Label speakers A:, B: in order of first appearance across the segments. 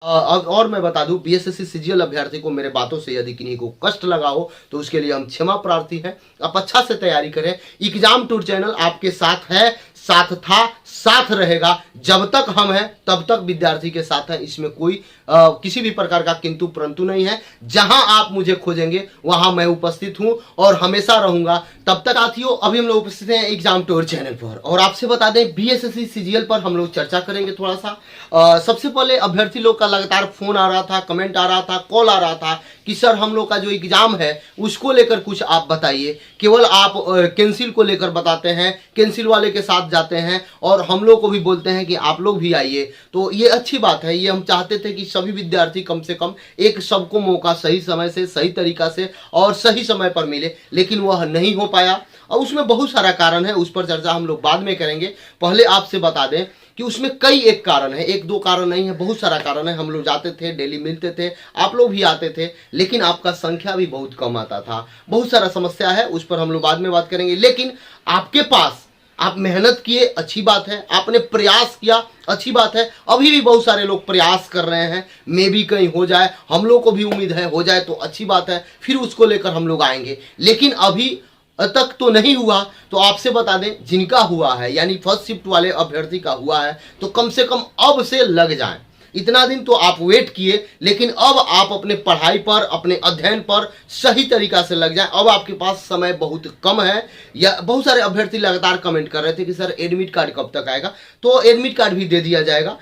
A: और मैं बता दूं, बीएसएससी सीजीएल अभ्यर्थी को मेरे बातों से यदि किन्हीं को कष्ट लगा हो तो उसके लिए हम क्षमा प्रार्थी हैं। आप अच्छा से तैयारी करें। एग्जाम टूर चैनल आपके साथ है, साथ था, साथ रहेगा। जब तक हम हैं तब तक विद्यार्थी के साथ है। इसमें कोई किसी भी प्रकार का किंतु परंतु नहीं है। जहां आप मुझे खोजेंगे वहां मैं उपस्थित हूं और हमेशा रहूंगा। तब तक साथियों, अभी हम लोग उपस्थित हैं एग्जाम टूर चैनल पर और आपसे बता दें बीएसएससी सीजीएल पर हम लोग चर्चा करेंगे थोड़ा सा। सबसे पहले अभ्यर्थी लोग का लगातार फोन आ रहा था, कमेंट आ रहा था, कॉल आ रहा था कि सर हम लोग का जो एग्जाम है उसको लेकर कुछ आप बताइए। केवल आप कैंसिल को लेकर बताते हैं, कैंसिल वाले के साथ जाते हैं और हम लोग को भी बोलते हैं कि आप लोग भी आइए। तो ये अच्छी बात है। ये हम चाहते थे कि सभी विद्यार्थी कम से कम एक सबको मौका सही समय से, सही तरीका से और सही समय पर मिले, लेकिन वह नहीं हो पाया और उसमें बहुत सारा कारण है। उस पर चर्चा हम लोग बाद में करेंगे। पहले आपसे बता दें कि उसमें कई एक कारण है, एक दो कारण नहीं है, बहुत सारा कारण है। हम लोग जाते थे, डेली मिलते थे, आप लोग भी आते थे, लेकिन आपका संख्या भी बहुत कम आता था। बहुत सारा समस्या है, उस पर हम लोग बाद में बात करेंगे। लेकिन आपके पास आप मेहनत किए, अच्छी बात है। आपने प्रयास किया, अच्छी बात है। अभी भी बहुत सारे लोग प्रयास कर रहे हैं, मे भी कहीं हो जाए, हम लोग को भी उम्मीद है हो जाए तो अच्छी बात है, फिर उसको लेकर हम लोग आएंगे। लेकिन अभी तक तो नहीं हुआ। तो आपसे बता दें जिनका हुआ है, यानी फर्स्ट शिफ्ट वाले अभ्यर्थी का हुआ है, तो कम से कम अब से लग जाएं। इतना दिन तो आप वेट किए, लेकिन अब आप अपने पढ़ाई पर, अपने अध्ययन पर सही तरीका से लग जाएं। अब आपके पास समय बहुत कम है। या बहुत सारे अभ्यर्थी लगातार कमेंट कर रहे थे कि सर एडमिट कार्ड कब तक आएगा, तो एडमिट कार्ड भी दे दिया जाएगा।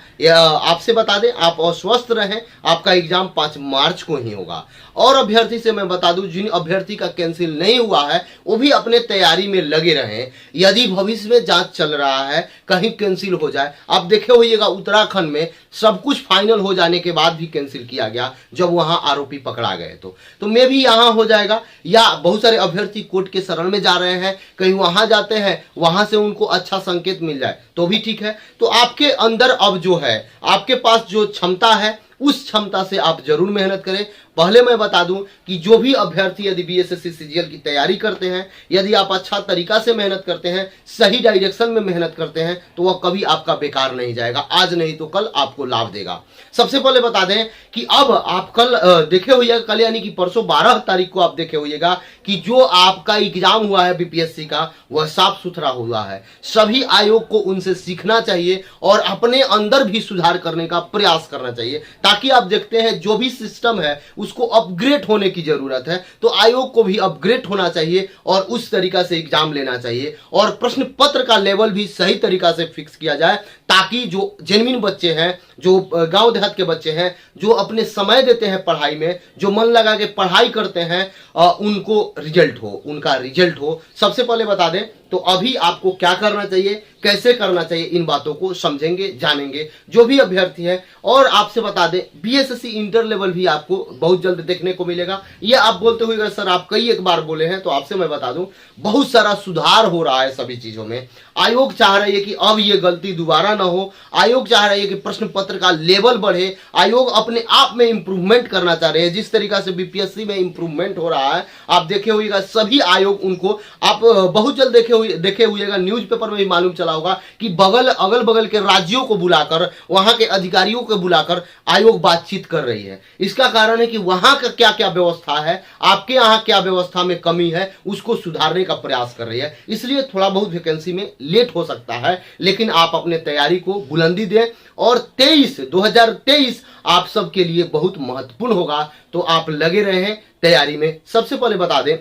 A: आपसे बता दें आप अस्वस्थ रहें, आपका एग्जाम 5 मार्च को ही होगा। और अभ्यर्थी से मैं बता दूं, जिन अभ्यर्थी का कैंसिल नहीं हुआ है वो भी अपने तैयारी में लगे रहें। यदि भविष्य में जांच चल रहा है, कहीं कैंसिल हो जाए, आप देखे होइएगा उत्तराखंड में सब कुछ फाइनल हो जाने के बाद भी कैंसिल किया गया जब वहां आरोपी पकड़ा गए। तो मैं भी यहां हो जाएगा। या बहुत सारे अभ्यर्थी कोर्ट के शरण में जा रहे हैं, कहीं वहां जाते हैं, वहां से उनको अच्छा संकेत मिल जाए तो भी ठीक है। तो आपके अंदर अब जो है, आपके पास जो क्षमता है, उस क्षमता से आप जरूर मेहनत करें। पहले मैं बता दूं कि जो भी अभ्यर्थी यदि बीएसएससी सीजीएल की तैयारी करते हैं, यदि आप अच्छा तरीका से मेहनत करते हैं, सही डायरेक्शन में मेहनत करते हैं, तो वह कभी आपका बेकार नहीं जाएगा। आज नहीं तो कल आपको लाभ देगा। सबसे पहले बता दें कि अब आप कल देखे होइएगा, कल यानी कि परसों 12 तारीख को आप देखे होइएगा कि जो आपका एग्जाम हुआ है बीपीएससी का, वह साफ सुथरा हुआ है। सभी आयोग को उनसे सीखना चाहिए और अपने अंदर भी सुधार करने का प्रयास करना चाहिए, ताकि आप देखते हैं जो भी सिस्टम है उसको अपग्रेड होने की जरूरत है। तो आयोग को भी अपग्रेड होना चाहिए और उस तरीका से एग्जाम लेना चाहिए और प्रश्न पत्र का लेवल भी सही तरीका से फिक्स किया जाए, ताकि जो जेन्युइन बच्चे हैं, जो गांव देहात के बच्चे हैं, जो अपने समय देते हैं पढ़ाई में, जो मन लगा के पढ़ाई करते हैं, उनको रिजल्ट हो, उनका रिजल्ट हो। सबसे पहले बता दें तो अभी आपको क्या करना चाहिए, कैसे करना चाहिए, इन बातों को समझेंगे, जानेंगे जो भी अभ्यर्थी है। और आपसे बता दें बीएसएससी इंटर लेवल भी आपको बहुत जल्द देखने को मिलेगा। ये आप बोलते हुए सर आप कई एक बार बोले हैं, तो आपसे मैं बता दूं बहुत सारा सुधार हो रहा है सभी चीजों में। आयोग चाह रही है कि अब ये गलती दोबारा ना हो। आयोग चाह रही है कि प्रश्न पत्र का लेवल बढ़े। आयोग अपने आप में इंप्रूवमेंट करना चाह रहे हैं। जिस तरीका से बीपीएससी में इंप्रूवमेंट हो रहा है, आप देखे हुएगा सभी आयोग उनको, आप बहुत जल्द देखे हुएगा, न्यूज़पेपर में भी मालूम चला होगा कि अगल बगल के राज्यों को बुलाकर, वहां के अधिकारियों को बुलाकर आयोग बातचीत कर रही है। इसका कारण है कि वहां का क्या क्या व्यवस्था है, आपके यहाँ क्या व्यवस्था में कमी है, उसको सुधारने का प्रयास कर रही है। इसलिए थोड़ा बहुत वैकेंसी में लेट हो सकता है, लेकिन आप अपने तैयारी को बुलंदी दें और 2023 आप सबके लिए बहुत महत्वपूर्ण होगा। तो आप लगे रहें तैयारी में। सबसे पहले बता दें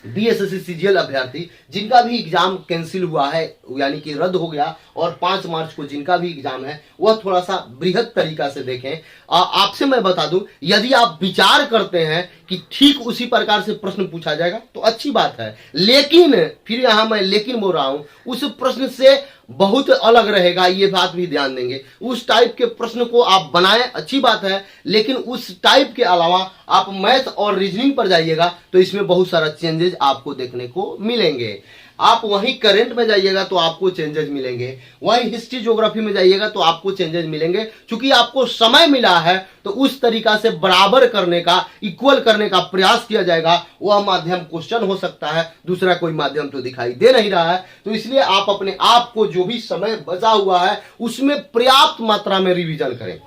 A: बीएसएससी सीजीएल अभ्यर्थी जिनका भी एग्जाम कैंसिल हुआ है, यानी कि रद्द हो गया, और 5 मार्च को जिनका भी एग्जाम है, वह थोड़ा सा बृहद तरीका से देखें। आपसे मैं बता दूं, यदि आप विचार करते हैं कि ठीक उसी प्रकार से प्रश्न पूछा जाएगा तो अच्छी बात है, लेकिन फिर यहां मैं लेकिन बोल रहा हूं, उस प्रश्न से बहुत अलग रहेगा, ये बात भी ध्यान देंगे। उस टाइप के प्रश्न को आप बनाएं, अच्छी बात है, लेकिन उस टाइप के अलावा आप मैथ और रीजनिंग पर जाइएगा तो इसमें बहुत सारा चेंजेस आपको देखने को मिलेंगे। आप वहीं करंट में जाइएगा तो आपको चेंजेस मिलेंगे, वहीं हिस्ट्री ज्योग्राफी में जाइएगा तो आपको चेंजेस मिलेंगे। क्योंकि आपको समय मिला है तो उस तरीका से बराबर करने का, इक्वल करने का प्रयास किया जाएगा। वह माध्यम क्वेश्चन हो सकता है, दूसरा कोई माध्यम तो दिखाई दे नहीं रहा है। तो इसलिए आप अपने आप को जो भी समय बचा हुआ है उसमें पर्याप्त मात्रा में रिवीजन करें।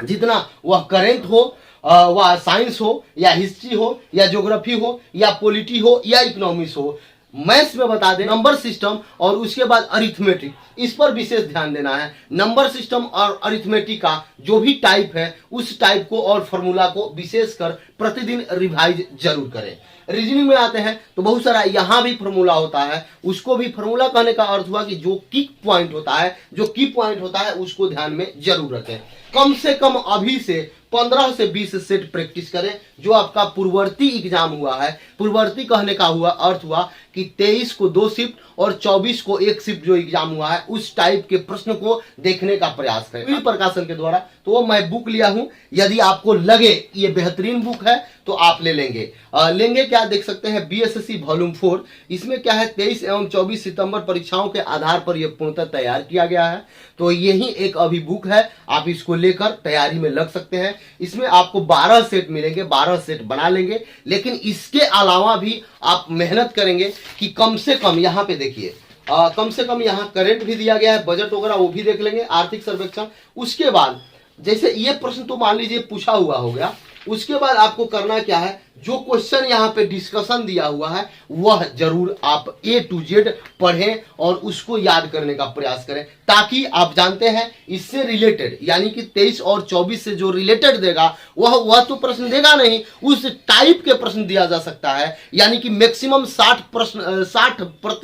A: जितना वह करेंट हो, वह साइंस हो या हिस्ट्री हो या ज्योग्राफी हो या पॉलिटी हो या इकोनॉमिक्स हो, मैथ्स में बता दें नंबर सिस्टम और उसके बाद अरिथमेटिक, इस पर विशेष ध्यान देना है। नंबर सिस्टम और अरिथमेटिक का जो भी टाइप है उस टाइप को और फॉर्मूला को विशेषकर प्रतिदिन रिवाइज जरूर करें। रीजनिंग में आते हैं तो बहुत सारा यहाँ भी फॉर्मूला होता है, उसको भी फॉर्मूला कहने का अर्थ हुआ कि जो की पॉइंट होता है, जो की पॉइंट होता है उसको ध्यान में जरूर रखें। कम से कम अभी से 15 से 20 सेट प्रैक्टिस करें। जो आपका पूर्ववर्ती एग्जाम हुआ है, पूर्ववर्ती कहने का हुआ अर्थ हुआ कि 23 को 2 शिफ्ट और 24 को 1 शिफ्ट जो एग्जाम हुआ है उस टाइप के प्रश्न को देखने का प्रयास करें प्रकाशन के द्वारा। तो वो मैं बुक लिया हूं, यदि आपको लगे ये बेहतरीन बुक है तो आप ले लेंगे। लेंगे क्या देख सकते हैं, बीएसएससी वॉल्यूम 4, इसमें क्या है 23 एवं 24 सितंबर परीक्षाओं के आधार पर यह पूर्णतः तैयार किया गया है। तो यही एक अभी बुक है, आप इसको लेकर तैयारी में लग सकते हैं। इसमें आपको 12 सेट मिलेंगे, 12 सेट बना लेंगे। लेकिन इसके अलावा भी आप मेहनत करेंगे कि कम से कम यहाँ पे देखिए, कम से कम यहाँ करंट भी दिया गया है, बजट वगैरह वो भी देख लेंगे, आर्थिक सर्वेक्षण। उसके बाद जैसे ये प्रश्न तो मान लीजिए पूछा हुआ हो गया, उसके बाद आपको करना क्या है, जो क्वेश्चन यहाँ पे डिस्कशन दिया हुआ है वह जरूर आप A to Z पढ़ें और उसको याद करने का प्रयास करें, ताकि आप जानते हैं इससे रिलेटेड यानी कि 23 और 24 से जो रिलेटेड देगा वह तो प्रश्न देगा नहीं, उस टाइप के प्रश्न दिया जा सकता है। यानी कि मैक्सिमम 60%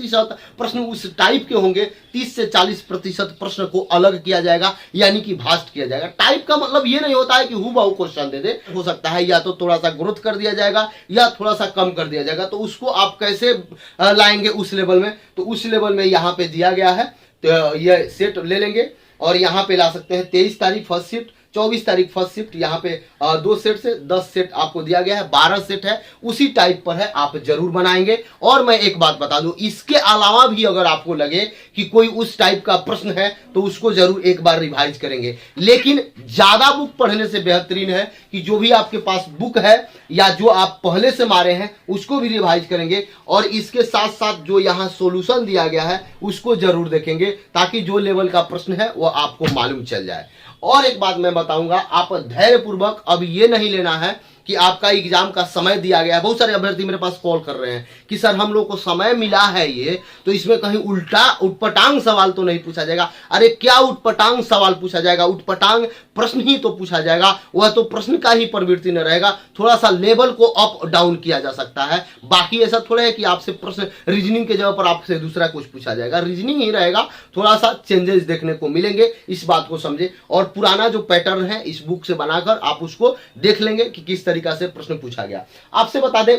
A: प्रश्न उस टाइप के होंगे, 30 से 40% प्रश्न को अलग किया जाएगा, यानी कि भास्ट किया जाएगा। टाइप का मतलब ये नहीं होता है कि हूबहू क्वेश्चन दे दे, हो सकता है या तो थोड़ा सा ग्रोथ कर दिया जाएगा या थोड़ा सा कम कर दिया जाएगा। तो उसको आप कैसे लाएंगे उस लेवल में, तो उस लेवल में यहाँ पे दिया गया है। तो ये सेट ले लेंगे और यहाँ पे ला सकते हैं 23 तारीख फर्स्ट शिफ्ट, 24 तारीख फर्स्ट शिफ्ट, यहाँ पे 2 सेट से 10 सेट आपको दिया गया है, 12 सेट है, उसी टाइप पर है, आप जरूर बनाएंगे। और मैं एक बात बता दूं, इसके अलावा भी अगर आपको लगे कि कोई उस टाइप का प्रश्न है तो उसको जरूर एक बार रिवाइज करेंगे। लेकिन ज्यादा बुक पढ़ने से बेहतरीन है कि जो भी आपके पास बुक है या जो आप पहले से मारे हैं उसको भी रिवाइज करेंगे, और इसके साथ साथ जो यहाँ सोल्यूशन दिया गया है उसको जरूर देखेंगे, ताकि जो लेवल का प्रश्न है वो आपको मालूम चल जाए। और एक बात मैं बताऊंगा, आप धैर्यपूर्वक अब ये नहीं लेना है कि आपका एग्जाम का समय दिया गया है। बहुत सारे अभ्यर्थी मेरे पास कॉल कर रहे हैं कि सर हम लोग को समय मिला है ये, तो इसमें कहीं उल्टा उटपटांग सवाल तो नहीं पूछा जाएगा। अरे क्या उटपटांग सवाल पूछा जाएगा, उटपटांग प्रश्न ही तो पूछा जाएगा, वह तो प्रश्न का ही प्रवृत्ति न रहेगा, थोड़ा सा लेवल को अप डाउन किया जा सकता है। बाकी ऐसा थोड़ा है कि आपसे प्रश्न रीजनिंग के जगह पर आपसे दूसरा कुछ पूछा जाएगा, रीजनिंग ही रहेगा, थोड़ा सा चेंजेस देखने को मिलेंगे, इस बात को समझे। और पुराना जो पैटर्न है इस बुक से बनाकर आप उसको देख लेंगे कि किस तरीका से प्रश्न पूछा गया। आपसे बता दें,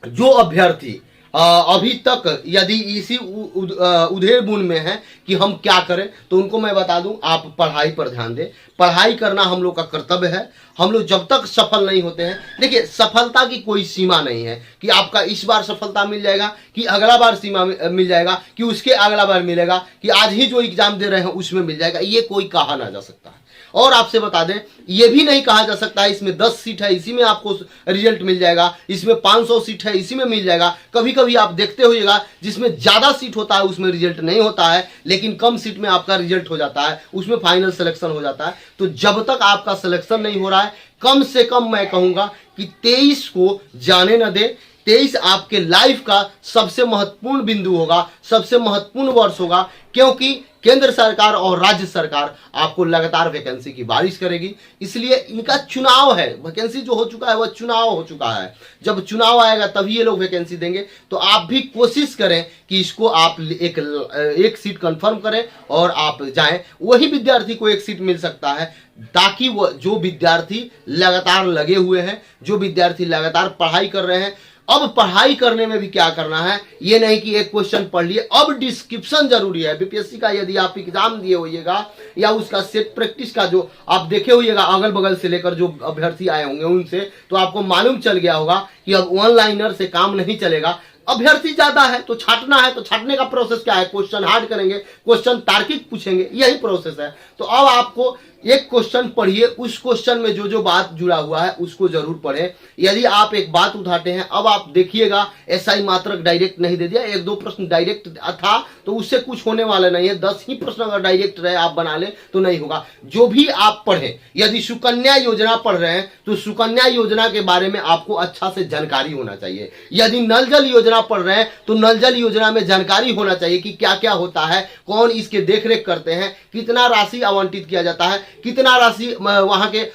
A: जो अभ्यर्थी अभी तक यदि इसी उधेड़-बुन में है कि हम क्या करें, तो उनको मैं बता दूं, आप पढ़ाई पर ध्यान दें। पढ़ाई करना हम लोग का कर्तव्य है। हम लोग जब तक सफल नहीं होते हैं, देखिए सफलता की कोई सीमा नहीं है कि आपका इस बार सफलता मिल जाएगा कि अगला बार सीमा मिल जाएगा कि उसके अगला बार मिलेगा कि आज ही जो एग्जाम दे रहे हैं उसमें मिल जाएगा, ये कोई कहा ना जा सकता है। और आपसे बता दें, ये भी नहीं कहा जा सकता है इसमें 10 सीट है इसी में आपको रिजल्ट मिल जाएगा, इसमें 500 सीट है इसी में मिल जाएगा। कभी कभी आप देखते होइएगा जिसमें ज्यादा सीट होता है उसमें रिजल्ट नहीं होता है, लेकिन कम सीट में आपका रिजल्ट हो जाता है, उसमें फाइनल सिलेक्शन हो जाता है। तो जब तक आपका सिलेक्शन नहीं हो रहा है, कम से कम मैं कहूंगा कि 23 को जाने न दे। 23 आपके लाइफ का सबसे महत्वपूर्ण बिंदु होगा, सबसे महत्वपूर्ण वर्ष होगा, क्योंकि केंद्र सरकार और राज्य सरकार आपको लगातार वैकेंसी की बारिश करेगी। इसलिए इनका चुनाव है, वैकेंसी जो हो चुका है वह चुनाव हो चुका है। जब चुनाव आएगा तभी ये लोग वैकेंसी देंगे। तो आप भी कोशिश करें कि इसको आप एक सीट कंफर्म करें और आप जाएं। वही विद्यार्थी को एक सीट मिल सकता है, ताकि वो जो विद्यार्थी लगातार लगे हुए हैं, जो विद्यार्थी लगातार पढ़ाई कर रहे हैं। अब पढ़ाई करने में भी क्या करना है, ये नहीं कि एक क्वेश्चन पढ़ लिए, अब डिस्क्रिप्शन जरूरी है। बीपीएससी का यदि आप एग्जाम दिए होइएगा या उसका सेट प्रैक्टिस का जो आप देखे होइएगा अगल बगल से लेकर जो अभ्यर्थी आए होंगे उनसे, तो आपको मालूम चल गया होगा कि अब वन लाइनर से काम नहीं चलेगा। अभ्यर्थी ज्यादा है तो छाटना है, तो छाटने का प्रोसेस क्या है, क्वेश्चन हार्ड करेंगे, क्वेश्चन तार्किक पूछेंगे, यही प्रोसेस है। तो अब आपको एक क्वेश्चन पढ़िए, उस क्वेश्चन में जो जो बात जुड़ा हुआ है उसको जरूर पढ़ें। यदि आप एक बात उठाते हैं, अब आप देखिएगा एसआई मात्रक डायरेक्ट नहीं दे दिया, एक दो प्रश्न डायरेक्ट था तो उससे कुछ होने वाला नहीं है। 10 ही प्रश्न अगर डायरेक्ट रहे आप बना ले तो नहीं होगा। जो भी आप पढ़ें, यदि सुकन्या योजना पढ़ रहे हैं तो सुकन्या योजना के बारे में आपको अच्छा से जानकारी होना चाहिए। यदि नल जल योजना पढ़ रहे हैं तो नल जल योजना में जानकारी होना चाहिए कि क्या क्या होता है, कौन इसके देखरेख करते हैं, कितना राशि आवंटित किया जाता है, कितना राशि वहां के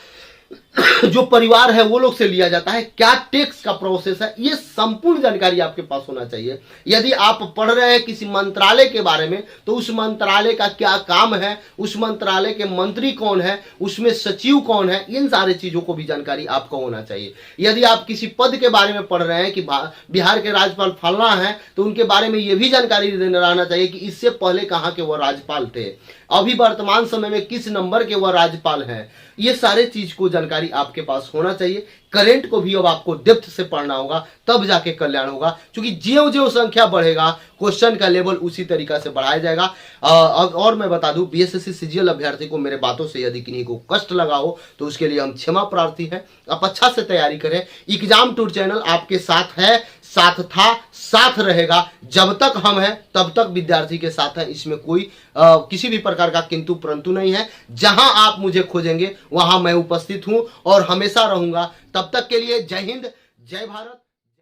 A: जो परिवार है वो लोग से लिया जाता है, क्या टैक्स का प्रोसेस है, ये संपूर्ण जानकारी आपके पास होना चाहिए। यदि आप पढ़ रहे हैं किसी मंत्रालय के बारे में तो उस मंत्रालय का क्या काम है, उस मंत्रालय के मंत्री कौन है, उसमें सचिव कौन है, इन सारी चीजों को भी जानकारी आपको होना चाहिए। यदि आप किसी पद के बारे में पढ़ रहे हैं कि बिहार के राज्यपाल फलना है तो उनके बारे में यह भी जानकारी रहना चाहिए कि इससे पहले कहां के वह राज्यपाल थे, अभी वर्तमान समय में किस नंबर के वह राज्यपाल हैं। ये सारे चीज को जानकारी आपके पास होना चाहिए। करेंट को भी अब आपको डेप्थ से पढ़ना होगा, तब जाके कल्याण होगा, क्योंकि ज्यों ज्यों संख्या बढ़ेगा क्वेश्चन का लेवल उसी तरीका से बढ़ाया जाएगा। और मैं बता दूं, बीएसएससी सीजीएल अभ्यर्थी को मेरे बातों से यदि किन्हीं को कष्ट लगा हो तो उसके लिए हम क्षमा प्रार्थी हैं। आप अच्छा से तैयारी करें। एग्जाम टूर चैनल आपके साथ है, साथ था, साथ रहेगा। जब तक हम हैं तब तक विद्यार्थी के साथ है। इसमें कोई किसी भी प्रकार का किंतु परंतु नहीं है। जहां आप मुझे खोजेंगे वहां मैं उपस्थित हूं और हमेशा रहूंगा। तब तक के लिए जय हिंद, जय भारत।